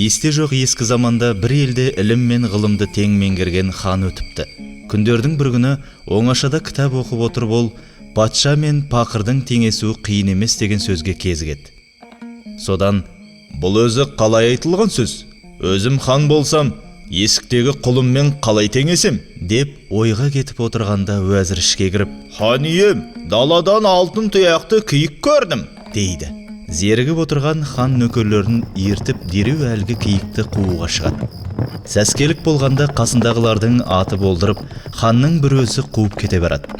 Есте жоқ ескі заманда бір елде ілім мен ғылымды тең меңгерген хан өтіпті. Күндердің бір күні оңашада кітап оқып отырып ол патша мен пақырдың теңесуі қиын емес деген сөзге кезігеді. Содан бұл өзі қалай айтылған сөз? Өзім хан болсам, есіктегі құлыммен қалай теңесем? Деп ойға кетіп отырғанда уәзір ішке кіріп, хан ием, даладан алтын тұяқты киік көрдім, дейді. Зерігіп отырған хан нөкерлерін ертіп дереу әлгі киікті қууға шығады. Сәскелік болғанда қасындағылардың аты болдырып, ханның бір өзі қуып кете барады.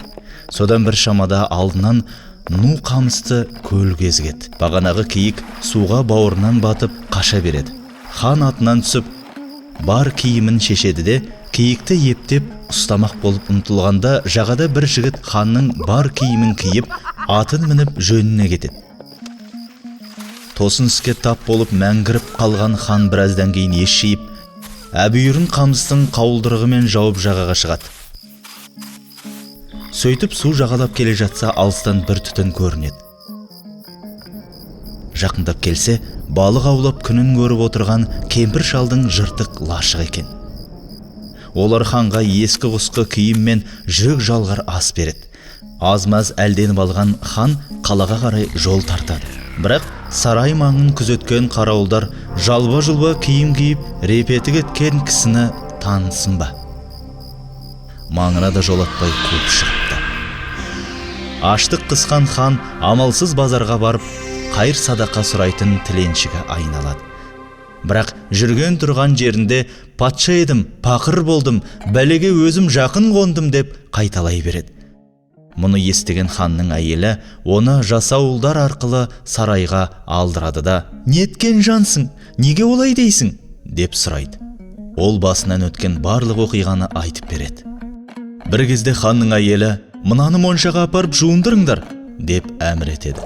Содан бір шамада алдынан ну қамысты көл кезігеді. Бағанағы киік суға бауырынан батып қаша береді. Хан атынан түсіп, бар киімін шешеді де, киікті ептеп ұстамақ болып ұмтылғанда жағада бір жігіт ханның бар киімін киіп, атын мініп жөніне кетеді. Тосын іске тап болып мәңгіріп қалған хан біраздан кейін ес жиып, әбүйірін қамыстың қауылдырығымен жауып жағаға шығады. Сөйтіп су жағалап келе жатса алыстан бір түтін көрінеді. Жақындап келсе, балық аулап күнін көріп отырған кемпір шалдың жыртық лашық екен. Олар ханға ескі құсқы киім мен жүк жалғар ас береді. Аз-маз әлденіп алған хан қалаға қарай жол тартады. Бірақ сарай маңын күзеткен қарауылдар жалба-жұлба киім киіп репеті кеткен кісіні танысын ба? Маңына да жолатпай қуып шығыпты. Аштық қысқан хан амалсыз базарға барып, қайыр садақа сұрайтын тіленшіге айналады. Бірақ жүрген тұрған жерінде патша едім, пақыр болдым, бәлеге өзім жақын қондым деп қайталай береді. Мұны естіген ханның әйелі оны жасауылдар арқылы сарайға алдырады да, «Неткен жансың? Неге олай дейсің?» деп сұрайды. Ол басынан өткен барлық оқиғаны айтып береді. Бір кезде ханның әйелі «Мынаны моншаға апарып жуындырыңдар» деп әмір етеді.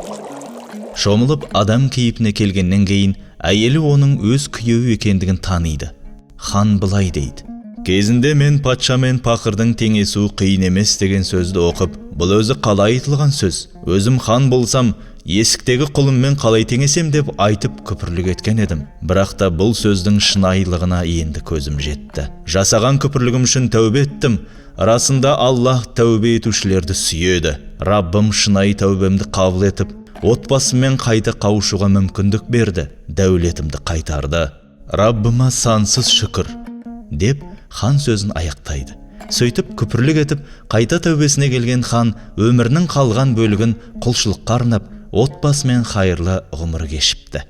Шомылып адам кейіпіне келгеннен кейін әйелі оның өз күйеуі екендігін таниды. Хан былай дейді: «Кезінде мен патша мен пақырдың теңесуі қиын емес деген сөзді оқып, бұл өзі қалай айтылған сөз? Өзім хан болсам, есіктегі құлыммен қалай теңесем деп айтып күпірлік еткен едім. Бірақ та бұл сөздің шынайылығына енді көзім жетті. Жасаған күпірлігім үшін тәубе еттім. Расында Аллах тәубе етушілерді сүйеді. Раббым шынайы тәубемді қабыл етіп, отбасыммен қайта қауышуға мүмкіндік берді. Дәулетімді қайтарды. Раббыма сансыз шүкір» деп хан сөзін аяқтайды. Сөйтіп күпірлік етіп, қайта тәубесіне келген хан өмірінің қалған бөлігін құлшылыққа арнап, отбасымен хайырлы ғұмыр кешіпті.